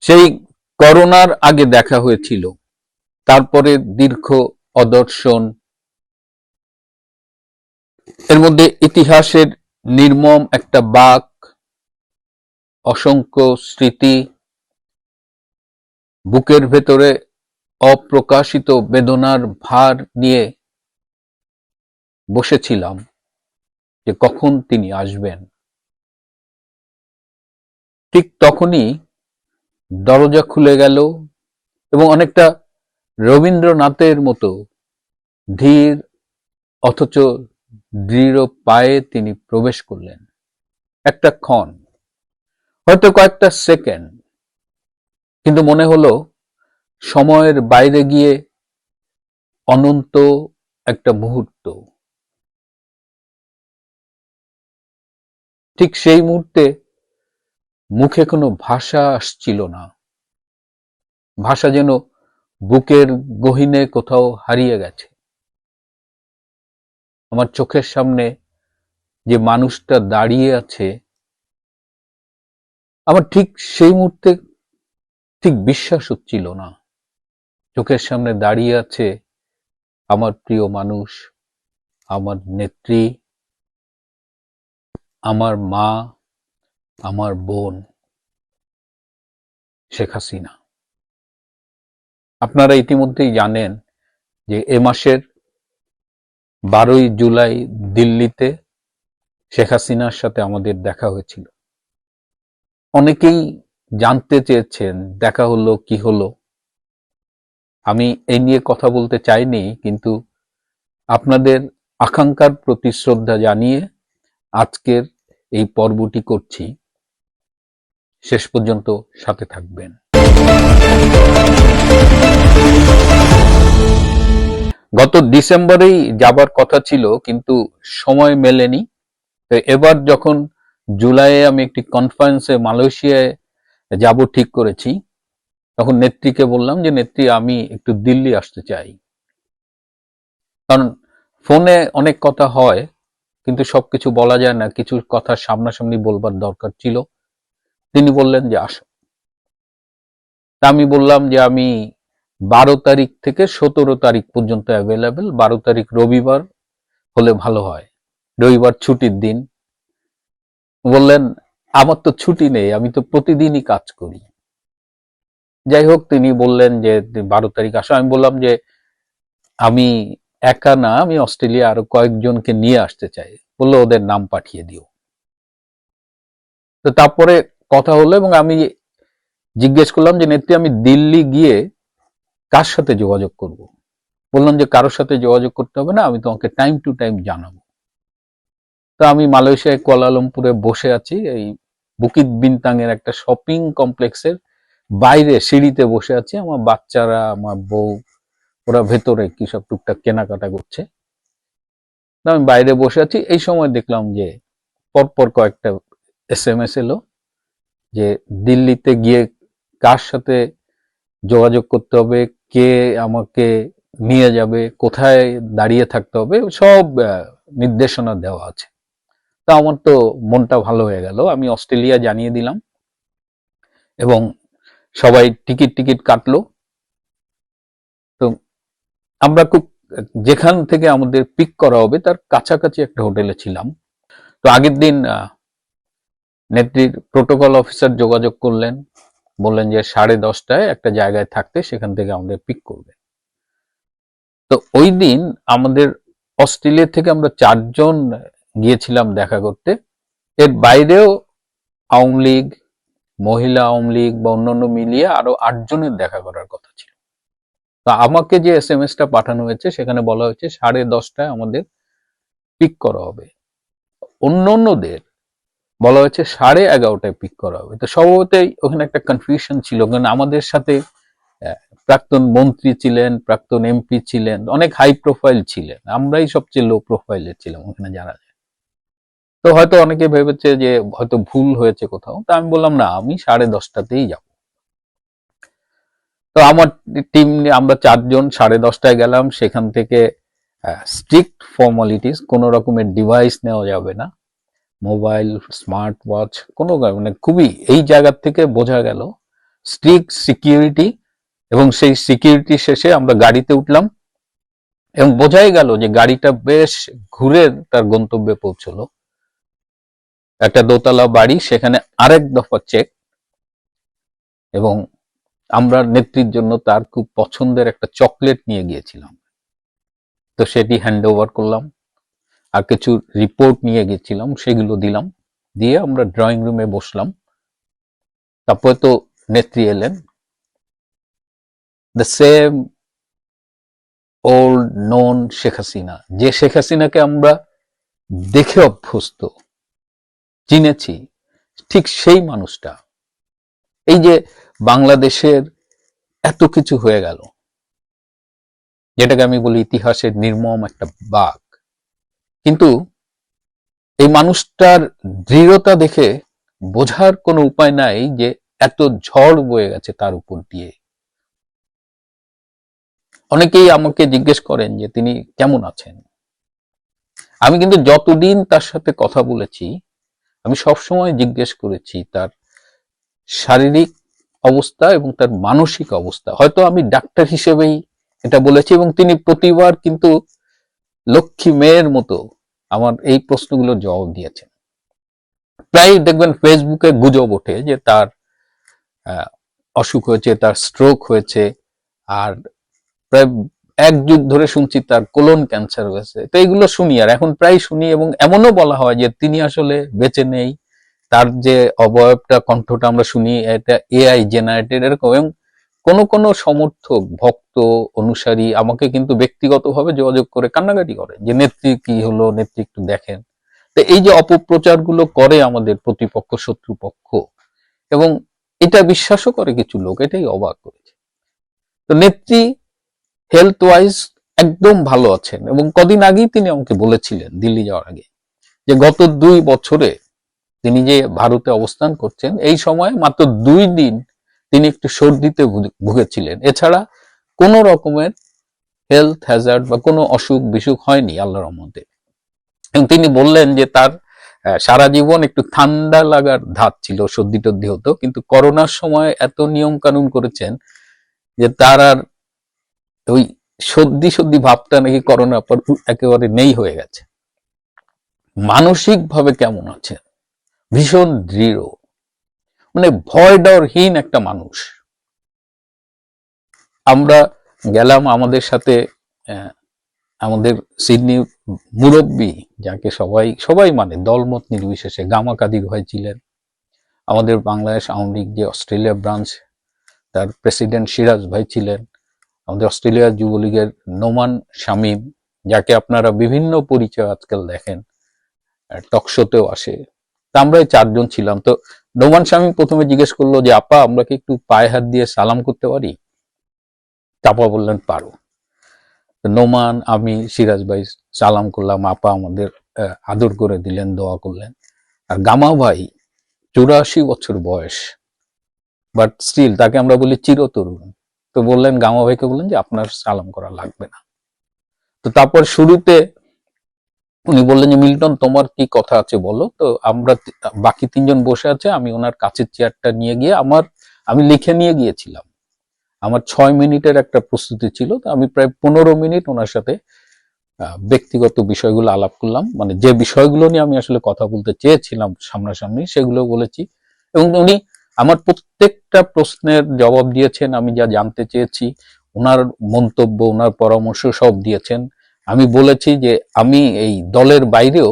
সেই করোনার আগে দেখা হয়েছিল, তারপরে দীর্ঘ অদর্শন, এর মধ্যে ইতিহাসের নির্মম একটা বাঁক, অসংখ্য স্মৃতি, বুকের ভেতরে অপ্রকাশিত বেদনার ভার নিয়ে বসেছিলাম যে কখন তিনি আসবেন। ঠিক তখনই দরজা খুলে গেল এবং অনেকটা রবীন্দ্রনাথের মতো ধীর অথচ দৃঢ় পায়ে তিনি প্রবেশ করলেন। একটা ক্ষণ, হয়তো কয়েকটা সেকেন্ড, কিন্তু মনে হলো সময়ের বাইরে গিয়ে অনন্ত একটা মুহূর্ত। ঠিক সেই মুহূর্তে মুখে কোনো ভাষা আসছিল না, ভাষা যেন বুকের গহীনে কোথাও হারিয়ে গেছে। আমার চোখের সামনে যে মানুষটা দাঁড়িয়ে আছে, আমার ঠিক সেই মুহূর্তে ঠিক বিশ্বাস হচ্ছিল না। চোখের সামনে দাঁড়িয়ে আছে আমার প্রিয় মানুষ, আমার নেত্রী, আমার মা, আমার বোন শেখ হাসিনা। আপনারা ইতিমধ্যেই জানেন যে এ মাসের 12ই জুলাই দিল্লিতে শেখ হাসিনার সাথে আমাদের দেখা হয়েছিল। অনেকেই জানতে চেয়েছেন দেখা হলো কি হলো। আমি এই নিয়ে কথা বলতে চাইনি, কিন্তু আপনাদের আকাঙ্ক্ষার প্রতি শ্রদ্ধা জানিয়ে আজকের এই পর্বটি করছি। শেষ পর্যন্ত সাথে থাকবেন। গত ডিসেম্বরেই যাবার কথা ছিল, কিন্তু সময় মেলেনি। তো এবার যখন জুলাইয়ে আমি একটি কনফারেন্সে মালয়েশিয়ায় যাব ঠিক করেছি, তখন নেত্রীকে বললাম যে নেত্রী, আমি একটু দিল্লি আসতে চাই। কারণ ফোনে অনেক কথা হয়, কিন্তু সবকিছু বলা যায় না, কিছু কথা সামনাসামনি বলবার দরকার ছিল। তিনি বললেন যে আসো। তা আমি বললাম যে আমি 12 তারিখ থেকে 17 তারিখ পর্যন্ত অ্যাভেলেবেল। 12 তারিখ রবিবার হলে ভালো হয়, রবিবার ছুটির দিন। বললেন আমার তো ছুটি নেই, আমি তো প্রতিদিনই কাজ করি। যাই হোক, তিনি বললেন যে 12 তারিখ আসো। আমি বললাম যে আমি একা না, আমি অস্ট্রেলিয়া আরো কয়েকজনকে নিয়ে আসতে চাই। বললো ওদের নাম পাঠিয়ে দিও। তো তারপরে কথা হলো এবং আমি জিজ্ঞেস করলাম যে নেত্রী, আমি দিল্লি গিয়ে কার সাথে যোগাযোগ করব? বললাম যে কারোর সাথে যোগাযোগ করতে হবে না, আমি তোমাকে টাইম টু টাইম জানাবো। তো আমি মালয়েশিয়ায় কুয়ালালামপুরে বসে আছি, এই বুকিত বিনতাং এর একটা শপিং কমপ্লেক্সের বাইরে সিঁড়িতে বসে আছি। আমার বাচ্চারা, আমার বউ, ওরা ভেতরে কি সব টুকটাক কেনাকাটা করছে। আমি বাইরে বসে আছি, এই সময় দেখলাম যে পরপর কয়েকটা SMS এলো যে দিল্লিতে গিয়ে কার সাথে যোগাযোগ করতে হবে, কে আমাকে নিয়ে যাবে, কোথায় দাঁড়িয়ে থাকতে হবে, সব নির্দেশনা দেওয়া আছে। তা আমার তো মনটা ভালো হয়ে গেল। আমি অস্ট্রেলিয়া জানিয়ে দিলাম এবং সবাই টিকিট কাটলো। তো আমরা খুব, যেখান থেকে আমাদের পিক করা হবে তার কাছাকাছি একটা হোটেলে ছিলাম। তো আগের দিন নেত্রীর প্রোটোকল অফিসার যোগাযোগ করলেন, বললেন যে 10:30টায় একটা জায়গায় থাকতে, সেখান থেকে আমাদের পিক করবে। তো ওই দিন আমাদের অস্ট্রেলিয়া থেকে আমরা 4 জন গিয়েছিলাম দেখা করতে। এর বাইরেও আওয়ামী লীগ, মহিলা আওয়ামী লীগ বা অন্যান্য মিলিয়ে আরো 8 জনের দেখা করার কথা ছিল। তা আমাকে যে SMS-টা পাঠানো হয়েছে সেখানে বলা হয়েছে 10:30টায় আমাদের পিক করা হবে। অন্যদের বলা হয়েছে 11:30টায় পিক করা হবে। তো স্বভাবতই ওখানে একটা কনফিউশন ছিল, কারণ আমাদের সাথে প্রাক্তন মন্ত্রী ছিলেন, প্রাক্তন MP ছিলেন, অনেক হাই প্রোফাইল ছিলেন, আমরাই সবচেয়ে লো প্রোফাইলের ছিলাম ওখানে যারা। তো হয়তো অনেকে ভেবেছে যে হয়তো ভুল হয়েছে কোথাও। তা আমি বললাম না, আমি 10:30টাতেই যাব। তো আমার টিম নিয়ে আমরা 4 জন 10:30টায় গেলাম। সেখান থেকে স্ট্রিক্ট ফর্মালিটিস, কোনো রকমের ডিভাইস নেওয়া যাবে না, মোবাইল, স্মার্ট ওয়াচ, কোনো মানে খুবই, এই জায়গা থেকে বোঝা গেল স্ট্রিক্ট সিকিউরিটি, এবং সেই সিকিউরিটি শেষে আমরা গাড়িতে উঠলাম এবং বোঝাই গেল যে গাড়িটা বেশ ঘুরে তার গন্তব্যে পৌঁছলো। একটা দোতলা বাড়ি, সেখানে আরেক দফা চেক, এবং আমরা নেত্রীর জন্য তার খুব পছন্দের একটা চকলেট নিয়ে গিয়েছিলাম, তো সেটি হ্যান্ড ওভার করলাম। আর কিছু রিপোর্ট নিয়ে গেছিলাম, সেগুলো দিলাম, দিয়ে আমরা ড্রয়িং রুমে বসলাম। তারপরে তো নেত্রী এলেন, the same old known Sheikh Hasina, যে শেখ হাসিনাকে আমরা দেখে অভ্যস্ত, চিনেছি, ঠিক সেই মানুষটা। এই যে বাংলাদেশের এত কিছু হয়ে গেল, যেটাকে আমি বলি ইতিহাসের নির্মম একটা বাঁক, কিন্তু এই মানুষটার দৃঢ়তা দেখে বোঝার কোনো উপায় নাই যে এত ঝড় বয়ে গেছে তার উপর দিয়ে। অনেকেই আমাকে জিজ্ঞেস করেন যে তিনি কেমন আছেন। আমি কিন্তু যতদিন তার সাথে কথা বলেছি, আমি সবসময় জিজ্ঞেস করেছি তার শারীরিক অবস্থা এবং তার মানসিক অবস্থা। হয়তো আমি ডাক্তার হিসেবেই এটা বলেছি, এবং তিনি প্রতিবার কিন্তু লক্ষ্মী মেয়ের মতো আমার এই প্রশ্নগুলোর জবাব দিয়েছেন। প্রায় দেখবেন ফেসবুকে গুজব ওঠে যে তার অসুখ হয়েছে, তার স্ট্রোক হয়েছে, আর প্রায় 1 যুগ ধরে শুনছি তার কোলন ক্যান্সার হয়েছে। তো এগুলো শুনি, আর এখন প্রায় শুনি, এবং এমনও বলা হয় যে তিনি আসলে বেঁচে নেই, তার যে অবয়বটা, কণ্ঠটা আমরা শুনি এটা এআই জেনারেটেড, এরকম। এবং কোন সমর্থক, ভক্ত, অনুসারী আমাকে কিন্তু ব্যক্তিগতভাবে যোগাযোগ করে কান্নাকাটি করে যে নেত্রী কি হলো, নেত্রী একটু দেখেন। তো এই যে অপপ্রচার গুলো করে আমাদের প্রতিপক্ষ, শত্রুপক্ষ, এবং এটা বিশ্বাসও করে কিছু লোক, এটাই অবাক করেছে। তো নেত্রী হেলথ ওয়াইজ একদম ভালো আছেন, এবং কদিন আগেই তিনি আমাকে বলেছিলেন দিল্লি যাওয়ার আগে যে গত 2 বছরে তিনি যে ভারতে অবস্থান করছেন, এই সময় মাত্র 2 দিন তিনি একটু সর্দিতে ভুগেছিলেন, এছাড়া কোন রকমের হেলথ হ্যাজার্ড বা কোনো অসুখ বিসুখ হয়নি আল্লাহর রহমতে। এবং তিনি বললেন যে তার সারা জীবন একটু ঠান্ডা লাগার ধাত ছিল, সর্দি টর্দি হতো, কিন্তু করোনার সময় এত নিয়ম কানুন করেছেন যে তার আর ওই সর্দি সর্দি ভাবটা নাকি করোনার পর একেবারে নেই হয়ে গেছে। মানসিক ভাবে কেমন আছে, ভীষণ দৃঢ়, মানে ভয় ডরহীন একটা মানুষ। আমরা গেলাম, আমাদের সাথে আমাদের সিডনি মুরব্বী, যাকে সবাই মানে দলমত নির্বিশেষে, গামা কাদির ভাই ছিলেন। আমাদের বাংলাদেশ আওয়ামী লীগ যে অস্ট্রেলিয়া ব্রাঞ্চ, তার প্রেসিডেন্ট সিরাজ ভাই ছিলেন। আমাদের অস্ট্রেলিয়া যুবলীগের নোমান শামীম, যাকে আপনারা বিভিন্ন পরিচয় আজকাল দেখেন, টকশোতেও আসে। তা আমরা 4 জন ছিলাম। তো নোমান শামীম প্রথমে জিজ্ঞেস করলো যে আপা, আমরা কি একটু পায়ে হাত দিয়ে সালাম করতে পারি? আপা বললেন পারো। নোমান, আমি, সিরাজ ভাই সালাম করলাম, আপা আমাদের আদর করে দিলেন, দোয়া করলেন। আর গামা ভাই 84 বছর বয়স, বাট স্টিল তাকে আমরা বলি চিরতরুণ। তো বললেন, গামা ভাইকে বললেন যে আপনার সালাম করা লাগবে না। তো তারপর শুরুতে উনি বললেন যে মিল্টন, তোমার কি কথা আছে বলো। তো আমরা বাকি 3 জন বসে আছে, আমি ওনার কাছের চেয়ারটা নিয়ে গিয়ে আমি লিখে নিয়ে গিয়েছিলাম। আমার 6 মিনিটের একটা প্রস্তুতি ছিল, তো আমি প্রায় 15 মিনিট ওনার সাথে ব্যক্তিগত বিষয়গুলো আলাপ করলাম, মানে যে বিষয়গুলো নিয়ে আমি আসলে কথা বলতে চেয়েছিলাম সামনাসামনি, সেগুলো বলেছি। এবং উনি আমার প্রত্যেকটা প্রশ্নের জবাব দিয়েছেন, আমি যা জানতে চেয়েছি ওনার মন্তব্য, ওনার পরামর্শ সব দিয়েছেন। আমি বলেছি যে আমি এই দলের বাইরেও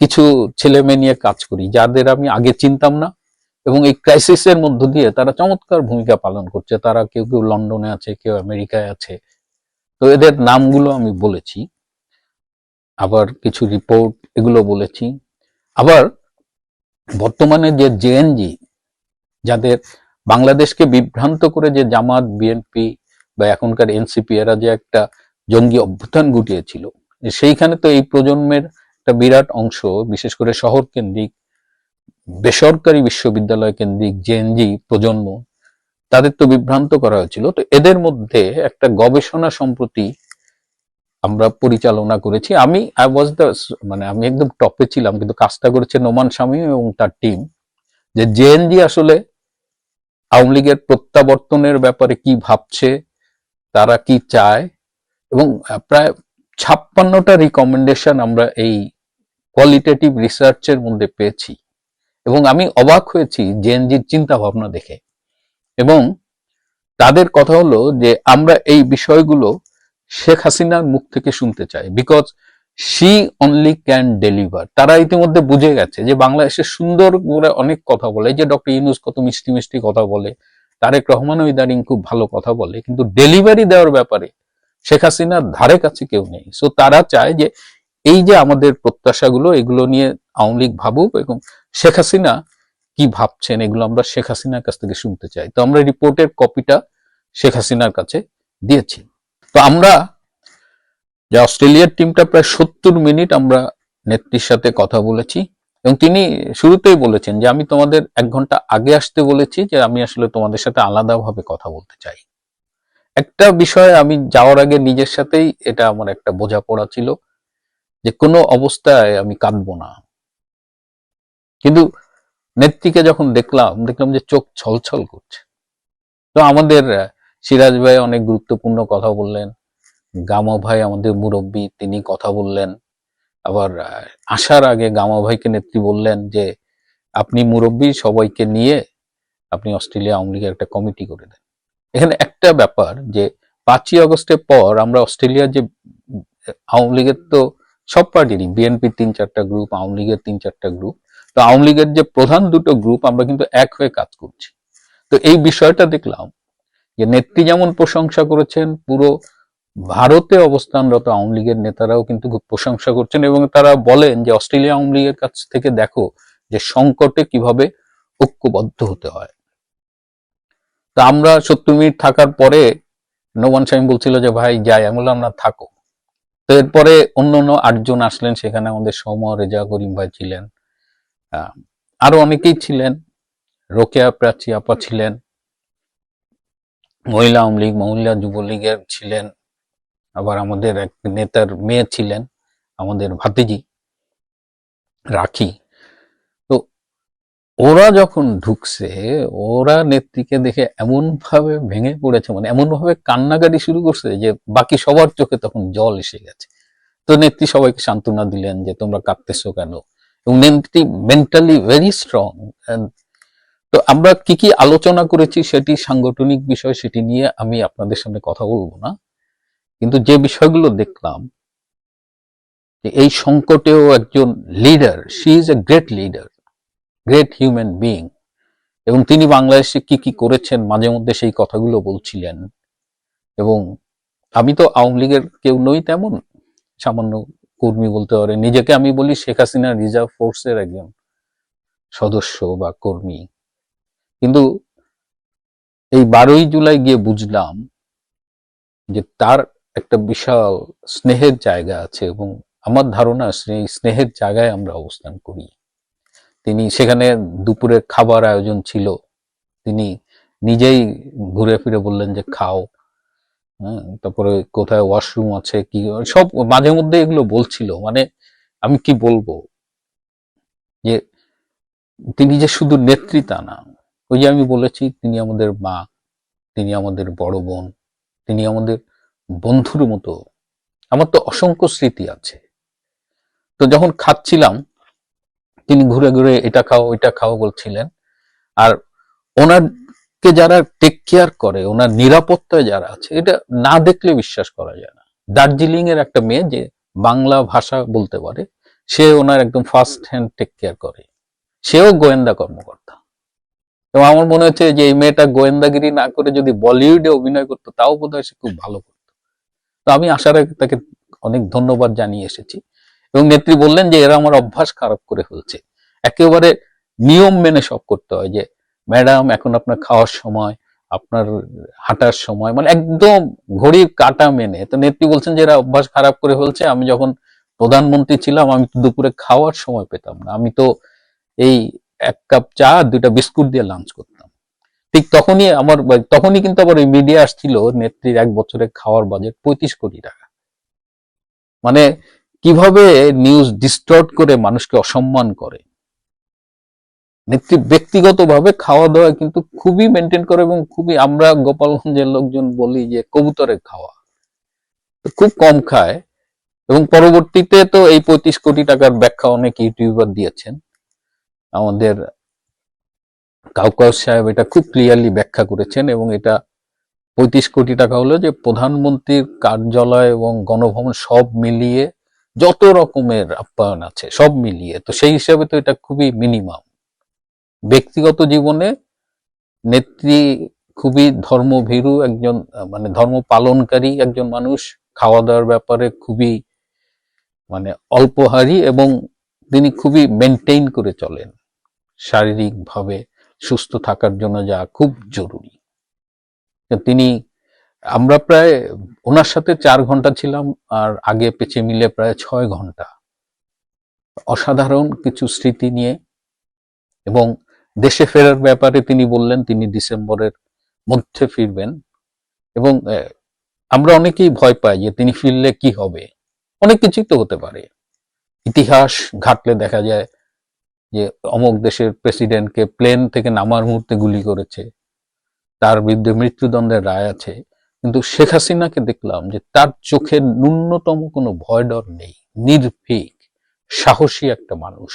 কিছু ছেলে মেয়ে নিয়ে কাজ করি, যাদের আমি আগে চিনতাম না, এবং এই ক্রাইসিসের মধ্য দিয়ে তারা চমৎকার ভূমিকা পালন করছে। তারা কেউ কেউ লন্ডনে আছে, কেউ আমেরিকায় আছে। তো এদের নামগুলো আমি বলেছি, আবার কিছু রিপোর্ট এগুলো বলেছি। আবার বর্তমানে যে জেএনজি, যাদের বাংলাদেশকে বিভ্রান্ত করে যে জামাত, বিএনপি বা এখনকার এনসিপি, এরা যে একটা জঙ্গি অভ্যুত্থান ঘটিয়েছিল, সেইখানে তো এই প্রজন্মের একটা বিরাট অংশ, বিশেষ করে শহর কেন্দ্রিক বেসরকারি বিশ্ববিদ্যালয় কেন্দ্রিক জেএনজি প্রজন্ম, তাদের তো বিভ্রান্ত করা হয়েছিল। তো এদের মধ্যে একটা গবেষণা সম্প্রতি আমরা পরিচালনা করেছি। আমি আমি একদম টপে ছিলাম, কিন্তু কাজটা করেছে নোমান শামীম এবং তার টিম, যে জেএনজি আসলে আওয়ামী লীগের প্রত্যাবর্তনের ব্যাপারে কি ভাবছে, তারা কি চায়, এবং প্রায় 56টা রিকমেন্ডেশন আমরা এই কোয়ালিটেটিভ রিসার্চের মধ্যে পেয়েছি। এবং আমি অবাক হয়েছি জেএনজির চিন্তা ভাবনা দেখে। এবং তাদের কথা হলো যে আমরা এই বিষয়গুলো শেখ হাসিনার মুখ থেকে শুনতে চাই, because she only can deliver. তারা ইতিমধ্যে বুঝে গেছে যে বাংলাদেশে সুন্দর করে অনেক কথা বলে, যে ডক্টর ইউনূস কত মিষ্টি মিষ্টি কথা বলে, তারেক রহমানও ইদানিং খুব ভালো কথা বলে, কিন্তু ডেলিভারি দেওয়ার ব্যাপারে শেখ হাসিনার ধারে কাছে কেউ নেই। সো তারা চায় যে এই যে আমাদের প্রত্যাশাগুলো, এগুলো নিয়ে আওয়ামী লীগ ভাবুক, এবং শেখ হাসিনা কি ভাবছেন এগুলো আমরা শেখ হাসিনার কাছ থেকে শুনতে চাই। তো আমরা রিপোর্টের কপিটা শেখ হাসিনার কাছে দিয়েছি। তো আমরা যে অস্ট্রেলিয়ার টিমটা প্রায় 70 মিনিট আমরা নেত্রীর সাথে কথা বলেছি, এবং তিনি শুরুতেই বলেছেন যে আমি তোমাদের 1 ঘন্টা আগে আসতে বলেছি, যে আমি আসলে তোমাদের সাথে আলাদাভাবে কথা বলতে চাই। একটা বিষয় আমি যাওয়ার আগে নিজের সাথেই এটা আমার একটা বোঝাপড়া ছিল যে কোনো অবস্থায় আমি কাঁদবো না, কিন্তু নেত্রীকে যখন দেখলাম যে চোখ ছলছল করছে। তো আমাদের সিরাজ ভাই অনেক গুরুত্বপূর্ণ কথা বললেন, গামা ভাই আমাদের মুরব্বী তিনি কথা বললেন, আবার আসার আগে গামা ভাইকে নেত্রী বললেন যে আপনি মুরব্বী, সবাইকে নিয়ে আপনি অস্ট্রেলিয়া আওয়ামী লীগের একটা কমিটি করে দেন। এখানে একটা ব্যাপার যে 5ই আগস্টের পর আমরা অস্ট্রেলিয়ার যে আওয়ামী লীগের তো সব পার্টিরই, বিএনপির 3-4টা গ্রুপ, আওয়ামী লীগের 3-4টা গ্রুপ, তো আওয়ামী লীগের যে প্রধান দুটো গ্রুপ আমরা কিন্তু এক হয়ে কাজ করছি। তো এই বিষয়টা দেখলাম যে নেত্রী যেমন প্রশংসা করেছেন, পুরো ভারতে অবস্থানরত আওয়ামী লীগের নেতারাও কিন্তু খুব প্রশংসা করছেন, এবং তারা বলেন যে অস্ট্রেলিয়া আওয়ামী লীগের কাছ থেকে দেখো যে সংকটে কিভাবে ঐক্যবদ্ধ হতে হয়। তা আমরা 70 মিনিট থাকার পরে নোমান শামীম বলছিল যে ভাই যাই, আমি বললাম না থাকো। তো এরপরে অন্য 8 জন আসলেন, সেখানে আমাদের সৌম্য, রেজা, করিম ভাই ছিলেন, আরো অনেকেই ছিলেন, রোকেয়া প্রাচী আপা ছিলেন, মহিলা আওয়ামী লীগ, মহিলা যুবলীগের ছিলেন, আবার আমাদের এক নেতার মেয়ে ছিলেন, আমাদের ভাতিজি রাখি। তো ওরা যখন ঢুকছে, ওরা নেত্রীকে দেখে এমন ভাবে ভেঙে পড়েছে, মানে এমন ভাবে কান্নাকাটি শুরু করছে যে বাকি সবার চোখে তখন জল এসে গেছে। তো নেত্রী সবাইকে সান্ত্বনা দিলেন যে তোমরা কাঁদতেছো কেন, এবং নেত্রী মেন্টালি ভেরি স্ট্রং। তো আমরা কি কি আলোচনা করেছি সেটি সাংগঠনিক বিষয়, সেটি নিয়ে আমি আপনাদের সামনে কথা বলবো না, কিন্তু যে বিষয়গুলো দেখলাম যে এই সংকটেও একজন leader, she is a great leader, great human being, এবং তিনি বাংলাদেশে কি কি করেছেন মাঝে মধ্যে সেই কথাগুলো বলছিলেন। এবং আমি তো আওয়ামী লীগের কেউ নই তেমন, সামান্য কর্মী বলতে পারে নিজেকে, আমি বলি শেখ হাসিনা রিজার্ভ ফোর্সের একজন সদস্য বা কর্মী। কিন্তু এই 12ই জুলাই গিয়ে বুঝলাম যে তার একটা বিশাল স্নেহের জায়গা আছে, এবং আমার ধারণা সেই স্নেহের জায়গায় আমরা অবস্থান করি। তিনি সেখানে দুপুরের খাবার আয়োজন ছিল, তিনি নিজেই ঘুরে ফিরে বললেন যে খাও, তারপরে কোথায় ওয়াশরুম আছে কি, সব মাঝে মধ্যে এগুলো বলছিল। মানে আমি কি বলবো, যে তিনি যে শুধু নেত্রী তা না, ওই যে আমি বলেছি তিনি আমাদের মা, তিনি আমাদের বড় বোন, তিনি আমাদের বন্ধুর মতো। আমার তো অসংখ্য স্মৃতি আছে। তো যখন খাচ্ছিলাম তিনি ঘুরে ঘুরে এটা খাও ওইটা খাও বলছিলেন, আর ওনারকে যারা টেক কেয়ার করে, ওনার নিরাপত্তায় যারা আছে, এটা না দেখলে বিশ্বাস করা যায় না। দার্জিলিং এর একটা মেয়ে যে বাংলা ভাষা বলতে পারে, সে ওনার একদম ফার্স্ট হ্যান্ড টেক কেয়ার করে, সেও গোয়েন্দা কর্মকর্তা। এবং আমার মনে হচ্ছে যে এই মেয়েটা গোয়েন্দাগিরি না করে যদি বলিউডে অভিনয় করতো তাও বোধহয় সে খুব ভালো করতো। তো আমি আসার আগে তাকে অনেক ধন্যবাদ জানিয়ে এসেছি। এবং নেত্রী বললেন যে এরা আমার অভ্যাস খারাপ করে ফেলছে, একেবারে নিয়ম মেনে সব করতে হয়, যে ম্যাডাম এখন আপনার খাওয়ার সময়, আপনার হাঁটার সময়, মানে একদম ঘড়ির কাঁটা মেনে। তো নেত্রী বলছেন যে এরা অভ্যাস খারাপ করে ফেলছে, আমি যখন প্রধানমন্ত্রী ছিলাম আমি তো দুপুরে খাওয়ার সময় পেতাম না, আমি তো এই 1 কাপ চা 2টা বিস্কুট দিয়ে লাঞ্চ করতাম। ঠিক তখনই কিন্তু আবার ওই মিডিয়া আসছিল নেত্রীর 1 বছরের খাওয়ার বাজেট 35 কোটি টাকা। মানে কিভাবে নিউজ ডিস্টর্ট করে মানুষকে অসম্মান করে। নেত্রী ব্যক্তিগতভাবে খাওয়া দাওয়া কিন্তু খুবই মেনটেন করে, এবং খুবই, আমরা গোপালগঞ্জের লোকজন বলি যে কবুতরের খাওয়া, খুব কম খায়। এবং পরবর্তীতে তো এই 35 কোটি টাকার ব্যাখ্যা অনেক ইউটিউবার দিয়েছেন। আমাদের কাউকাস সাহেব এটা খুব ক্লিয়ারলি ব্যাখ্যা করেছেন, এবং এটা 35 কোটি টাকা হলো যে প্রধানমন্ত্রীর কার্যালয় এবং গণভবন সব মিলিয়ে যত রকমের আপ্যায়ন আছে সব মিলিয়ে, তো সেই হিসাবে তো এটা খুবই মিনিমাম। ব্যক্তিগত জীবনে নেত্রী খুবই ধর্মভীরু একজন, মানে ধর্ম পালনকারী একজন মানুষ, খাওয়া দাওয়ার ব্যাপারে খুবই মানে অল্পহারী, এবং তিনি খুবই মেনটেইন করে চলেন শারীরিকভাবে সুস্থ থাকার জন্য, যা খুব জরুরি। তিনি, আমরা প্রায় ওনার সাথে 4 ঘন্টা ছিলাম, আর আগে পেছে মিলে প্রায় 6 ঘন্টা। অসাধারণ কিছু স্মৃতি নিয়ে, এবং দেশে ফেরার ব্যাপারে তিনি বললেন তিনি ডিসেম্বরের মধ্যে ফিরবেন। এবং আমরা অনেকেই ভয় পাই যে তিনি ফিরলে কি হবে, অনেক কিছুই তো হতে পারে। ইতিহাস ঘাটলে দেখা যায় যে অমুক দেশের প্রেসিডেন্টকে প্লেন থেকে নামার মুহূর্তে গুলি করেছে, তার বিরুদ্ধে মৃত্যুদণ্ডের রায় আছে। কিন্তু শেখ হাসিনাকে দেখলাম যে তার চোখে ন্যূনতম কোনো ভয় ডর নেই, নির্ভীক সাহসী একটা মানুষ।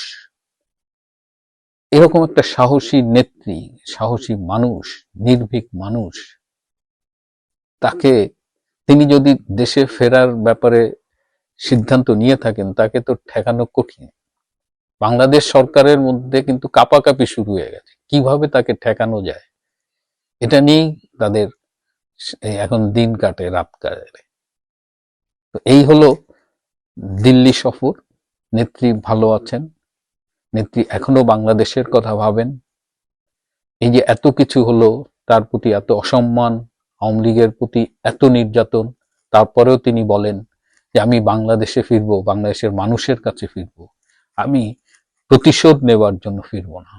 এরকম একটা সাহসী নেত্রী, সাহসী মানুষ, নির্ভীক মানুষ, তাকে, তিনি যদি দেশে ফেরার ব্যাপারে সিদ্ধান্ত নিয়ে থাকেন, তাকে তো ঠেকানো কঠিন। বাংলাদেশ সরকারের মধ্যে কিন্তু কাপাকাপি শুরু হয়ে গেছে, কিভাবে তাকে ঠেকানো যায় এটা নিয়েই তাদের এখন দিন কাটে, রাত কাটে। তো এই হলো দিল্লি সফর। নেত্রী ভালো আছেন, নেত্রী এখনো বাংলাদেশের কথা ভাবেন। এই যে এত কিছু হলো, তার প্রতি এত অসম্মান, আওয়ামী লীগের প্রতি এত নির্যাতন, তারপরেও তিনি বলেন যে আমি বাংলাদেশে ফিরবো, বাংলাদেশের মানুষের কাছে ফিরবো, আমি প্রতিশোধ নেবার জন্য ফিরবো না।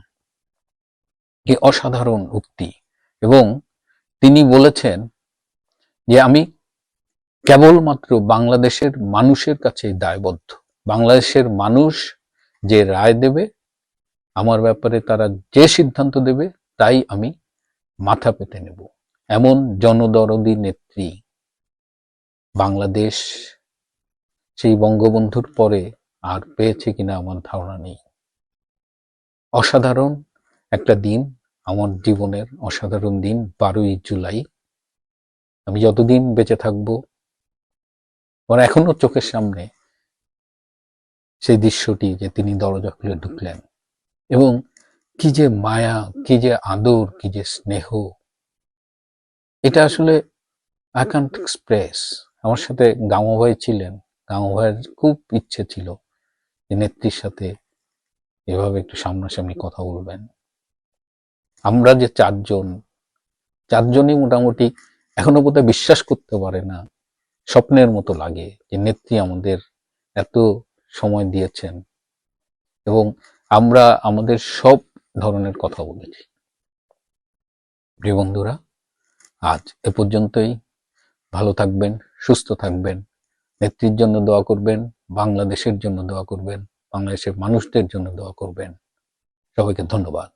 কি অসাধারণ উক্তি। এবং তিনি বলেছেন যে আমি কেবলমাত্র বাংলাদেশের মানুষের কাছে দায়বদ্ধ, বাংলাদেশের মানুষ যে রায় দেবে আমার ব্যাপারে, তারা যে সিদ্ধান্ত দেবে তাই আমি মাথা পেতে নেব। এমন জনদরদী নেত্রী বাংলাদেশ সেই বঙ্গবন্ধুর পরে আর পেয়েছে কিনা আমার ধারণা নেই। অসাধারণ একটা দিন, আমার জীবনের অসাধারণ দিন 12ই জুলাই। আমি যতদিন বেঁচে থাকবো, আমার এখনো চোখের সামনে সেই দৃশ্যটি, যে তিনি দরজা খুলে ঢুকলেন, এবং কি যে মায়া, কি যে আদর, কি যে স্নেহ, এটা আসলে আই ক্যান্ট এক্সপ্রেস। আমার সাথে গামা ভাই ছিলেন, গামা ভাইয়ের খুব ইচ্ছে ছিল যে নেত্রীর সাথে এভাবে একটু সামনাসামনি কথা বলবেন। আমরা যে চারজনই মোটামুটি এখনো বোধহয় বিশ্বাস করতে পারে না, স্বপ্নের মতো লাগে যে নেত্রী আমাদের এত সময় দিয়েছেন, এবং আমরা আমাদের সব ধরনের কথা বলেছি। প্রিয় বন্ধুরা, আজ এ পর্যন্তই। ভালো থাকবেন, সুস্থ থাকবেন, নেত্রীর জন্য দোয়া করবেন, বাংলাদেশের জন্য দোয়া করবেন, বাংলাদেশের মানুষদের জন্য দোয়া করবেন। সবাইকে ধন্যবাদ।